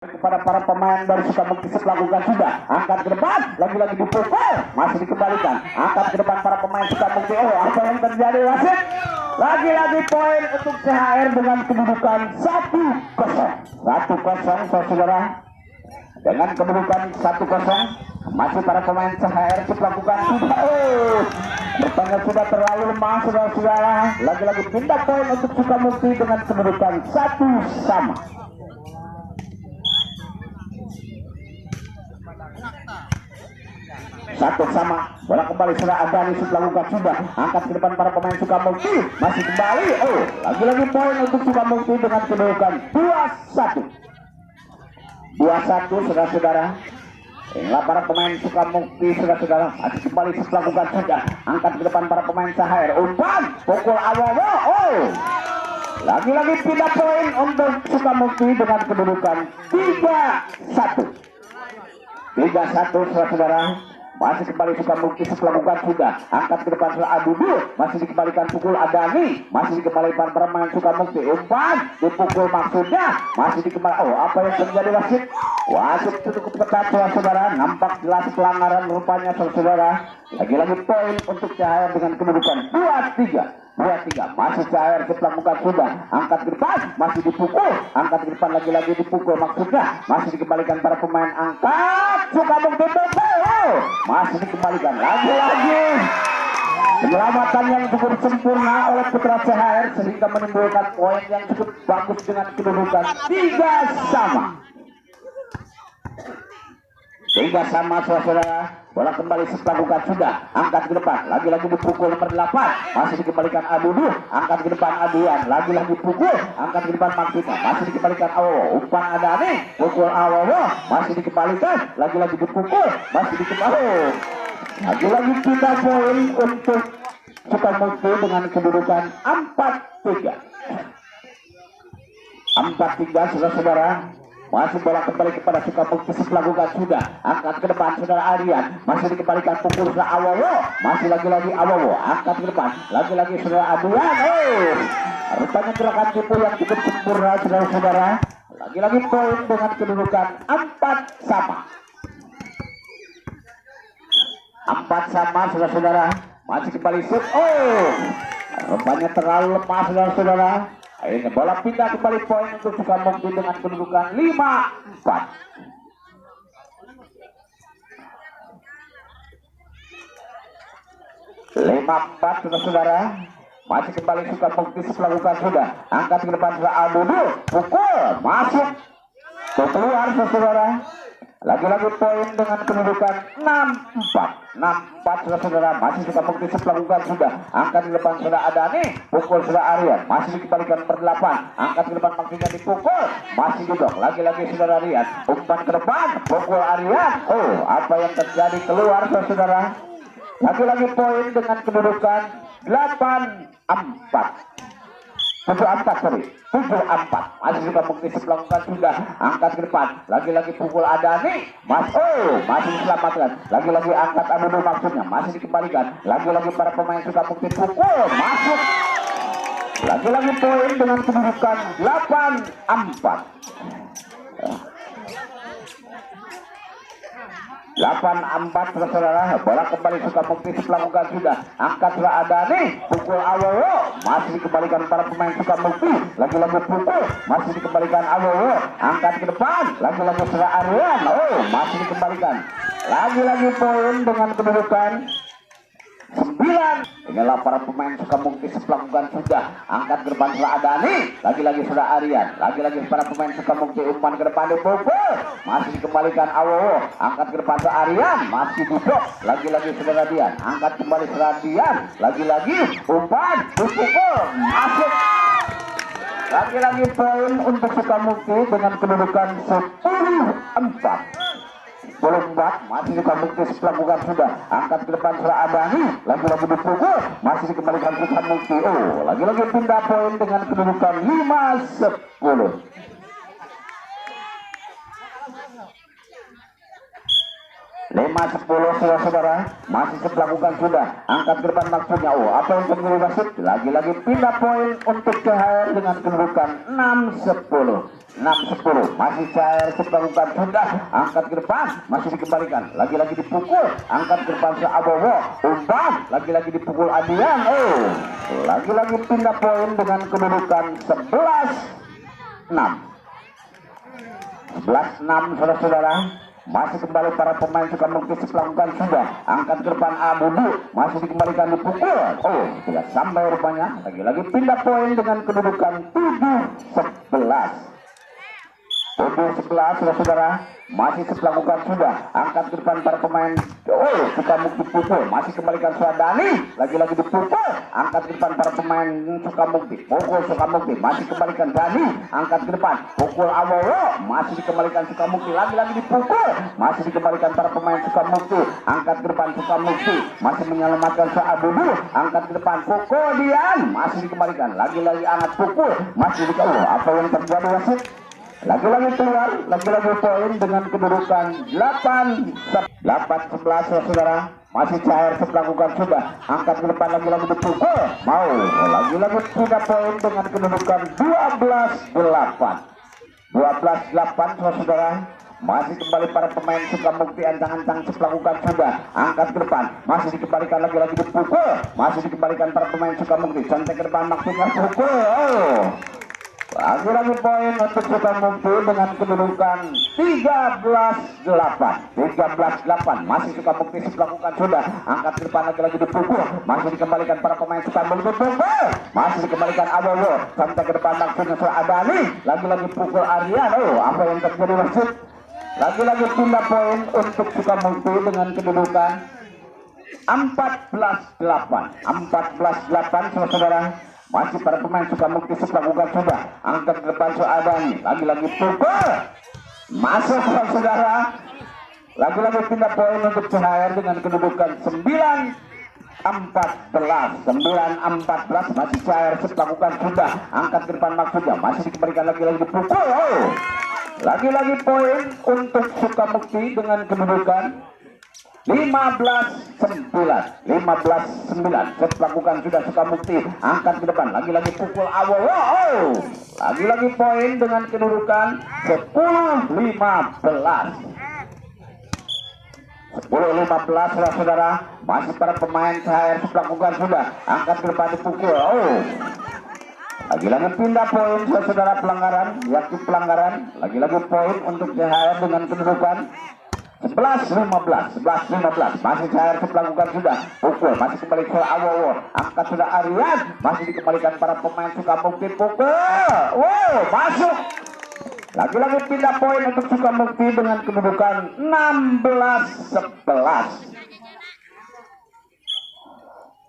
kepada para pemain dari Sukabumi lakukan sudah angkat ke depan, lagi-lagi dipukul, masih dikembalikan, angkat ke depan para pemain Sukabumi. Oh, apa yang terjadi wasit? Lagi-lagi poin untuk CHR dengan kedudukan 1-0 saudara. Dengan kedudukan 1-0 masih para pemain CHR melakukan sudah. Bertanya sudah terlalu lemah saudara-saudara. Lagi-lagi pindah poin untuk Sukabumi dengan kedudukan 1-1. Bola kembali sudah Adani melakukan sudah angkat ke depan para pemain Sukabumi, masih kembali. Lagi-lagi poin untuk Sukabumi dengan kedudukan 2-1 saudara-saudara. Inilah para pemain Sukabumi saudara-saudara, masih kembali melakukan sudah angkat ke depan para pemain CHR, umpan pukul awal. Lagi-lagi pindah poin untuk Sukabumi dengan kedudukan 3-1 saudara-saudara. Masih kembali Sukabumi melakukan sudah angkat ke depan Abudu, masih dikembalikan pukul Adani, masih dikembalikan pemain Sukabumi, umpan dipukul maksudnya, masih dikembalikan. Apa yang terjadi wasit? Wasit cukup ketat saudara, nampak jelas pelanggaran rupanya saudara. Lagi-lagi poin untuk CHR dengan kedudukan 2-3. Masih CHR melakukan sudah angkat ke depan, masih dipukul, angkat ke depan, lagi-lagi dipukul maksudnya, masih dikembalikan para pemain, angkat Sukabumi masih dikembalikan lagi-lagi. Penyelamatan yang cukup sempurna oleh putra CHR sehingga menimbulkan poin yang cukup bagus dengan kedudukan 3-3 saudara. Bola kembali melakukan sudah angkat ke depan, lagi-lagi dipukul nomor 8, masih dikembalikan Abudu, angkat ke depan Aduan, lagi-lagi pukul, angkat ke depan maksudnya, masih dikembalikan Awowo, umpan Adani, pukul Awowo, masih dikembalikan, lagi-lagi dipukul, masih dikembalikan. Lagi-lagi kita poin untuk Sukabumi dengan kedudukan 4-3 saudara-saudara. Masih bola kembali kepada Sukabumi melakukan sudah angkat ke depan saudara Aryan, masih dikembalikan pukul saudara Awowo, masih lagi-lagi Awowo, angkat ke depan, lagi-lagi saudara Aduan. Rupanya gerakan tipu yang cukup sempurna saudara-saudara. Lagi-lagi poin dengan kedudukan 4-4 saudara-saudara. Masih kembali shoot. Rupanya terlalu lemah saudara-saudara. Ini bola pindah kembali poin untuk Sukabumi dengan kedudukan 5-4. Saudara-saudara. Masih kembali Sukabumi melakukan sudah angkat ke depan saudara Abudu, pukul masuk keluar saudara. Lagi-lagi poin dengan kedudukan 6-4 saudara. Masih Sukabumi melakukan sudah angkat di depan saudara Adani, pukul saudara Aryan, masih dikembalikan per 8, angkat ke depan maksudnya dipukul, masih duduk, lagi-lagi saudara Aryan, umpan ke depan, pukul Aryan. Apa yang terjadi? Keluar saudara. Lagi-lagi poin dengan kedudukan 7-4. Masih Sukabumi melakukan sudah angkat ke depan, lagi-lagi pukul Adani, masih diselamatkan, lagi-lagi angkat Abudu maksudnya, masih dikembalikan, lagi-lagi para pemain Sukabumi pukul masuk, lagi-lagi poin dengan kedudukan 8-4 saudara. Bola kembali Sukabumi melakukan sudah angkat saudara Adani, pukul Awowo, masih dikembalikan para pemain Sukabumi, lagi-lagi pukul, masih dikembalikan Awowo, angkat ke depan, lagi-lagi saudara Aryan, masih dikembalikan, lagi-lagi poin dengan kedudukan 9. Inilah para pemain Sukabumi melakukan sudah angkat ke depan saudara Adani, lagi-lagi saudara Aryan, lagi-lagi para pemain Sukabumi, umpan ke depan dipukul, masih dikembalikan Awowo, angkat ke depan saudara Aryan, masih duduk, lagi-lagi saudara Dian, angkat kembali saudara Dian, lagi-lagi umpan dipukul masuk. Lagi-lagi poin untuk Sukabumi dengan kedudukan 10-4. Masih Sukabumi melakukan sudah angkat ke depan saudara Adani, lagi-lagi dipukul, masih dikembalikan Sukabumi. Lagi-lagi pindah poin dengan kedudukan 5-10. 5-10 saudara-saudara, masih melakukan sudah, angkat ke depan maksudnya. Oh, apa yang terjadi wasit? Lagi-lagi pindah poin untuk CHR dengan kedudukan 6-10. 6-10, masih CHR melakukan sudah, angkat ke depan, masih dikembalikan, lagi-lagi dipukul, angkat ke depan ke Abowo, umpan, lagi-lagi dipukul Adian. Oh, lagi-lagi pindah poin dengan kedudukan 11-6. 11-6 saudara-saudara. Masih kembali para pemain Sukamukti melakukan sudah, angkat ke depan Abudu, masih dikembalikan dipukul. Oh, tidak sampai rupanya. Lagi-lagi pindah poin dengan kedudukan 7-11. 7-11 saudara-saudara. Masih melakukan sudah, angkat ke depan para pemain. Oh, Sukamukti pukul, masih kembalikan Suadani, lagi-lagi dipukul, angkat ke depan para pemain Sukamukti. Pukul Sukamukti, masih kembalikan Dani, angkat ke depan, pukul Awowo, masih dikembalikan Sukamukti, lagi-lagi dipukul, masih dikembalikan para pemain Sukamukti, angkat ke depan Sukamukti, masih menyelamatkan Saabudu, angkat ke depan, pukul Dian, masih dikembalikan, lagi-lagi angkat pukul, masih dikembalikan. Apa yang terjadi wasit? Lagi-lagi keluar, lagi-lagi poin dengan kedudukan 8-11 saudara. Masih CHR melakukan sudah, angkat ke depan, lagi-lagi dipukul, mau, lagi-lagi pindah poin dengan kedudukan 12-8. 12-8 saudara. Masih kembali para pemain Sukamukti ancang-ancang melakukan sudah, angkat ke depan, masih dikembalikan, lagi-lagi dipukul, masih dikembalikan para pemain Sukamukti, contek ke depan maksudnya pukul. Oh, lagi-lagi poin untuk Sukamukti dengan kedudukan 13-8. 13-8, masih Sukamukti melakukan sudah, angkat ke depan, lagi-lagi dipukul, masih dikembalikan para pemain Sukamukti, pukul, masih dikembalikan Abowo, sampai ke depan maksudnya Adani, lagi-lagi pukul Aryan. Oh, apa yang terjadi wasit? Lagi-lagi pindah poin untuk Sukamukti dengan kedudukan 14-8. 14-8 saudara. Masih para pemain Sukamukti melakukan sudah, angkat ke depan Suadani, lagi-lagi pukul, masuk saudara. Lagi-lagi pindah poin untuk CHR dengan kedudukan 9-14. 9-14, masih CHR melakukan sudah, angkat ke depan maksudnya, masih dikembalikan, lagi-lagi dipukul. Oh, lagi-lagi poin untuk Sukamukti dengan kedudukan 15-9. 15-9. Melakukan sudah Sukamukti, angkat ke depan, lagi-lagi pukul Awowo. Oh, lagi-lagi poin dengan kedudukan 10-15. 10-15 saudara. Masih para pemain CHR melakukan sudah, angkat ke depan, dipukul. Oh, lagi-lagi pindah poin saudara, pelanggaran, yakni pelanggaran. Lagi-lagi poin untuk CHR dengan kedudukan 11-15. Masih CHR melakukan sudah, pukul, masih kembali ke Awowo, angkat sudah Aryan, masih dikembalikan para pemain Sukamukti, pukul. Wow, masuk. Lagi-lagi pindah poin untuk Sukamukti dengan kedudukan 16-11.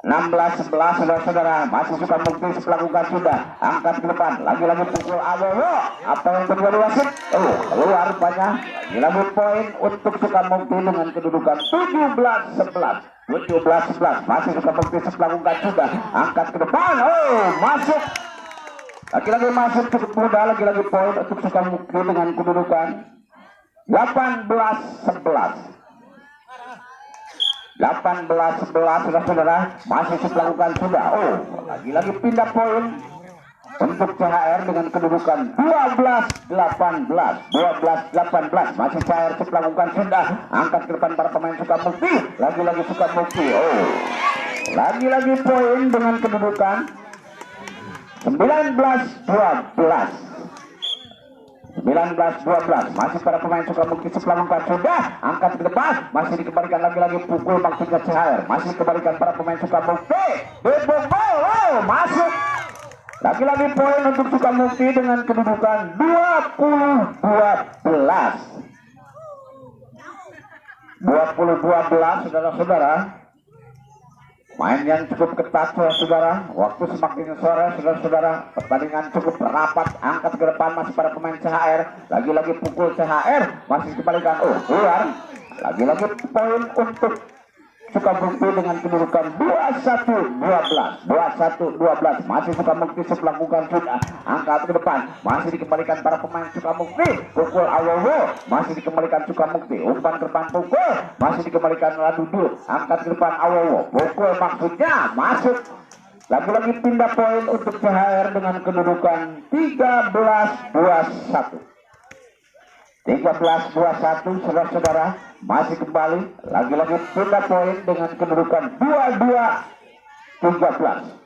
16-11 saudara-saudara. Masih Sukamukti melakukan sudah, angkat ke depan, lagi-lagi pukul Awowo. Apa yang terjadi wasit? Oh, keluar banyak. Lagi-lagi poin untuk Sukamukti dengan kedudukan 17-11. 17-11. Masih Sukamukti melakukan sudah, angkat ke depan. Oh, masuk. Lagi-lagi masuk cukup mudah. Lagi-lagi poin untuk Sukamukti dengan kedudukan 18-11. 18-11 saudara-saudara. Masih melakukan sudah. Oh, lagi-lagi pindah poin untuk CHR dengan kedudukan 12-18. 12-18. Masih CHR melakukan sudah, angkat ke depan para pemain Sukamukti, lagi-lagi Sukamukti. Oh, lagi-lagi poin dengan kedudukan 19-12. 19-12. Masih para pemain Sukamukti melakukan sudah, angkat ke depan, masih dikembalikan, lagi-lagi pukul maksudnya CHR, masih dikembalikan para pemain Sukamukti, dipukul. Oh, masuk. Lagi-lagi poin untuk Sukamukti dengan kedudukan 20-12. 20-12 saudara-saudara. Main yang cukup ketat saudara, waktu semakin sore saudara-saudara, pertandingan cukup rapat, angkat ke depan, masih para pemain CHR, lagi-lagi pukul CHR, masih dikembalikan. Oh, keluar. Lagi-lagi poin untuk Sukabumi dengan kedudukan 21-12. 21-12. Masih Sukabumi melakukan sudah. Angkat ke depan. Masih dikembalikan para pemain Sukabumi. Pukul Awowo. Masih dikembalikan Sukabumi. Umpan ke depan pukul. Masih dikembalikan Ladudu. Angkat ke depan Awowo. Pukul maksudnya masuk. Lagi-lagi pindah poin untuk CHR dengan kedudukan 13-21. 13-21 saudara-saudara, masih kembali lagi-lagi pindah poin dengan kedudukan 22-13.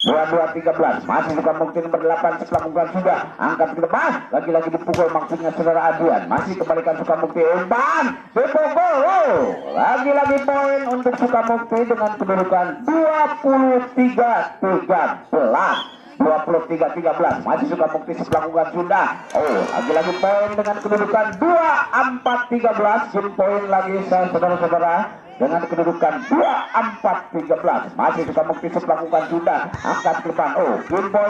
22-13 masih Sukabumi nomor 8 melakukan sudah. Angkat ke depan, lagi-lagi dipukul maksudnya saudara Adian. Masih kembalikan Sukabumi, umpan dipukul. Lagi-lagi poin untuk Sukabumi dengan kedudukan 23-13. 23-13 masih Sukabumi melakukan sudah. Lagi-lagi poin dengan kedudukan 24-13. Game poin lagi saudara-saudara dengan kedudukan 24-13 masih Sukabumi melakukan sudah. Angkat ke depan. Game poin